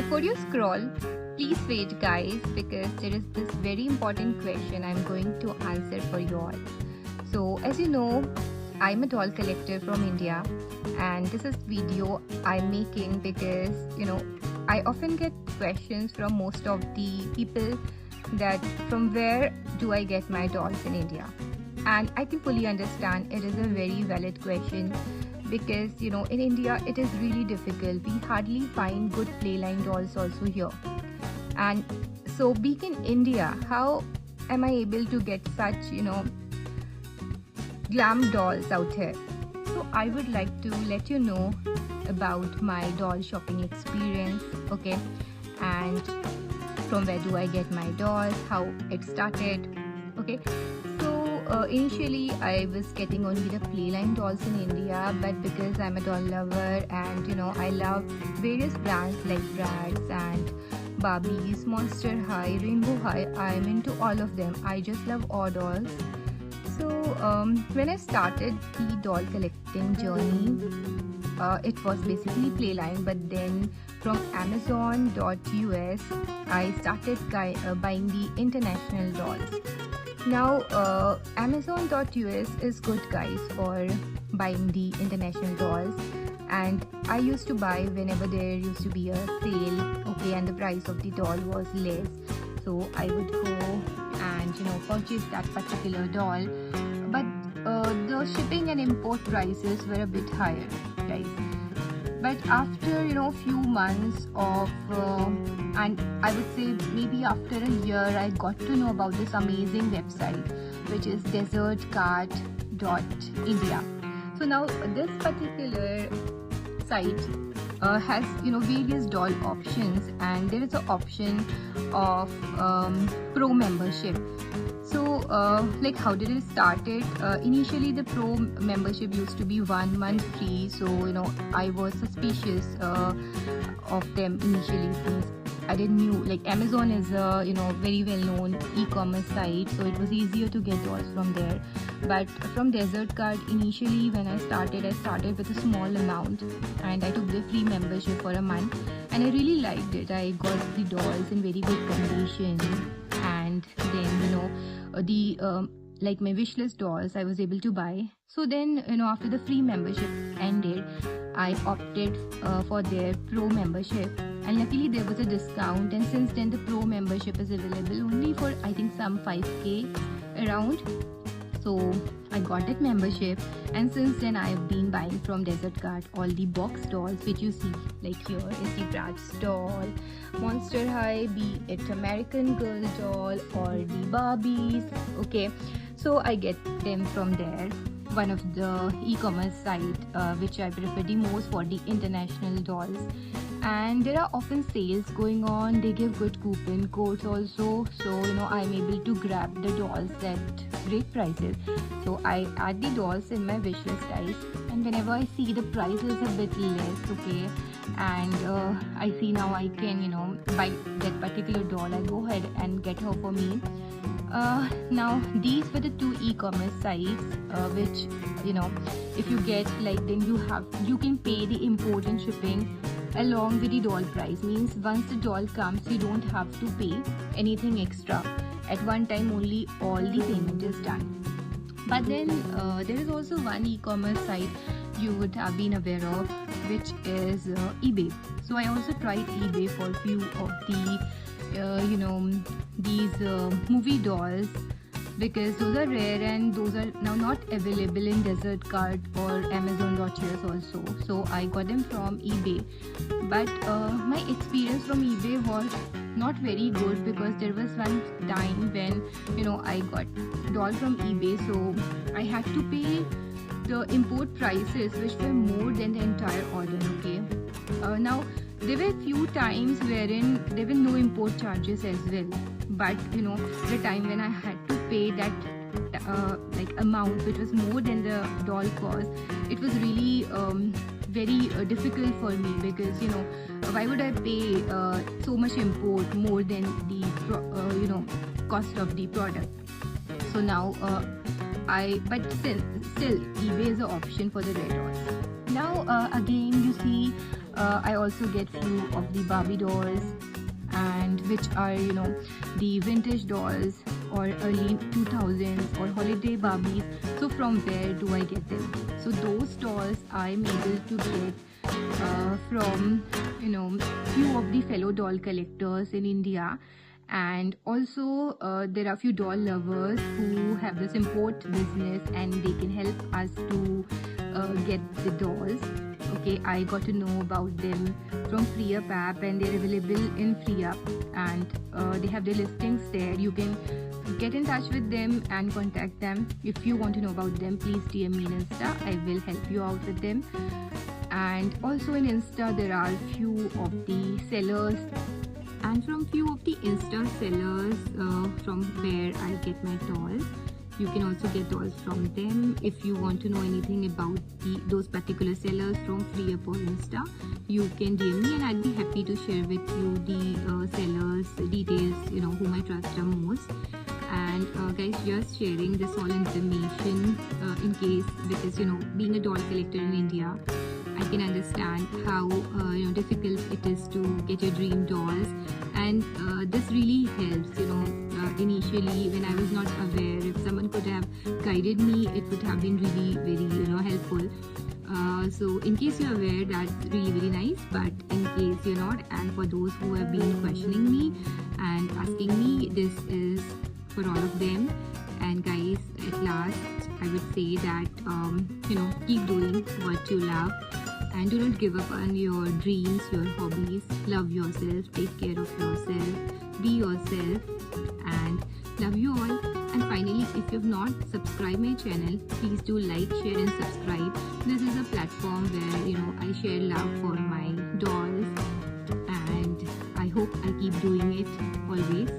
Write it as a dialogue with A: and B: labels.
A: Before you scroll, please wait guys, because there is this very important question I'm going to answer for you all. So as you know, I'm a doll collector from India, and this is video I'm making because I often get questions from most of the people that from where do I get my dolls in India. And I can fully understand it is a very valid question, because in India it is really difficult. We hardly find good playline dolls also here. And so being in India, how am I able to get such glam dolls out here? So I would like to let you know about my doll shopping experience, okay, and from where do I get my dolls, how it started, okay. So initially I was getting only the playline dolls in India, but because I'm a doll lover and I love various brands like Bratz and Barbies, Monster High, Rainbow High, I'm into all of them. I just love all dolls. So when I started the doll collecting journey, it was basically playline, but then from Amazon.us I started buying the international dolls. Now Amazon.us is good guys for buying the international dolls, and I used to buy whenever there used to be a sale, okay, and the price of the doll was less. So I would go and purchase that particular doll, but the shipping and import prices were a bit higher, guys. But after few months of and I would say maybe after a year, I got to know about this amazing website, which is desertcart.india. So now this particular site has various doll options, and there is an option of pro membership. So like how did it started? Initially the pro membership used to be 1 month free, so I was suspicious of them initially, since I didn't knew like Amazon is a very well known e-commerce site, so it was easier to get dolls from there. But from Desert Card, initially when I started with a small amount, and I took the free membership for a month, and I really liked it. I got the dolls in very good condition, and then the like my wishlist dolls I was able to buy. So then after the free membership ended, I opted for their pro membership, and luckily there was a discount, and since then the pro membership is available only for I think some 5k around. So I got that membership, and since then I've been buying from Desert Cart all the box dolls which you see, like here is the Bratz doll, Monster High, be it American Girl doll or the Barbies, okay. So I get them from there, one of the e-commerce site which I prefer the most for the international dolls. And there are often sales going on, they give good coupon codes also, so I'm able to grab the dolls at great prices. So I add the dolls in my wishlist guys, and whenever I see the price is a bit less, okay, and I see now I can buy that particular doll, I go ahead and get her for me. Now these were the two e-commerce sites which if you get, like, then you can pay the import and shipping along with the doll price. Means once the doll comes, you don't have to pay anything extra. At one time only all the payment is done. But then there is also one e-commerce site you would have been aware of, which is eBay. So I also tried eBay for a few of the these movie dolls, because those are rare and those are now not available in Desert Cart or Amazon.us also. So I got them from eBay, but my experience from eBay was not very good, because there was one time when I got doll from eBay, so I had to pay the import prices which were more than the entire order, okay. Now there were few times wherein there were no import charges as well, but the time when I had to pay that like amount which was more than the doll cost, it was really very difficult for me, because why would I pay so much import more than the cost of the product. So now but still eBay is an option for the rare dolls. Now again you see I also get few of the Barbie dolls, and which are the vintage dolls or early 2000s or holiday Barbies. So from where do I get them? So those dolls I'm able to get from few of the fellow doll collectors in India. And also there are few doll lovers who have this import business, and they can help us to get the dolls. Okay, I got to know about them from FreeUp app, and they're available in FreeUp, and they have their listings there. You can get in touch with them and contact them. If you want to know about them, please DM me in Insta. I will help you out with them. And also in Insta there are few of the sellers, and from few of the Insta sellers from where I get my dolls, you can also get dolls from them. If you want to know anything about those particular sellers from FreeUp or Insta, you can DM me, and I'd be happy to share with you the sellers details, whom I trust the most. And guys, just sharing this all information in case, because being a doll collector in India, I can understand how difficult it is to get your dream dolls, and this really helps. Initially when I was not aware, if someone could have guided me, it would have been really very helpful. So in case you're aware, that's really very nice, but in case you're not, and for those who have been questioning me and asking me, this is for all of them. And guys, at last I would say that keep doing what you love, and do not give up on your dreams, your hobbies. Love yourself, take care of yourself, be yourself, and love you all. And finally, if you have not subscribed my channel, please do like, share and subscribe. This is a platform where I share love for my dolls, and I hope I keep doing it always.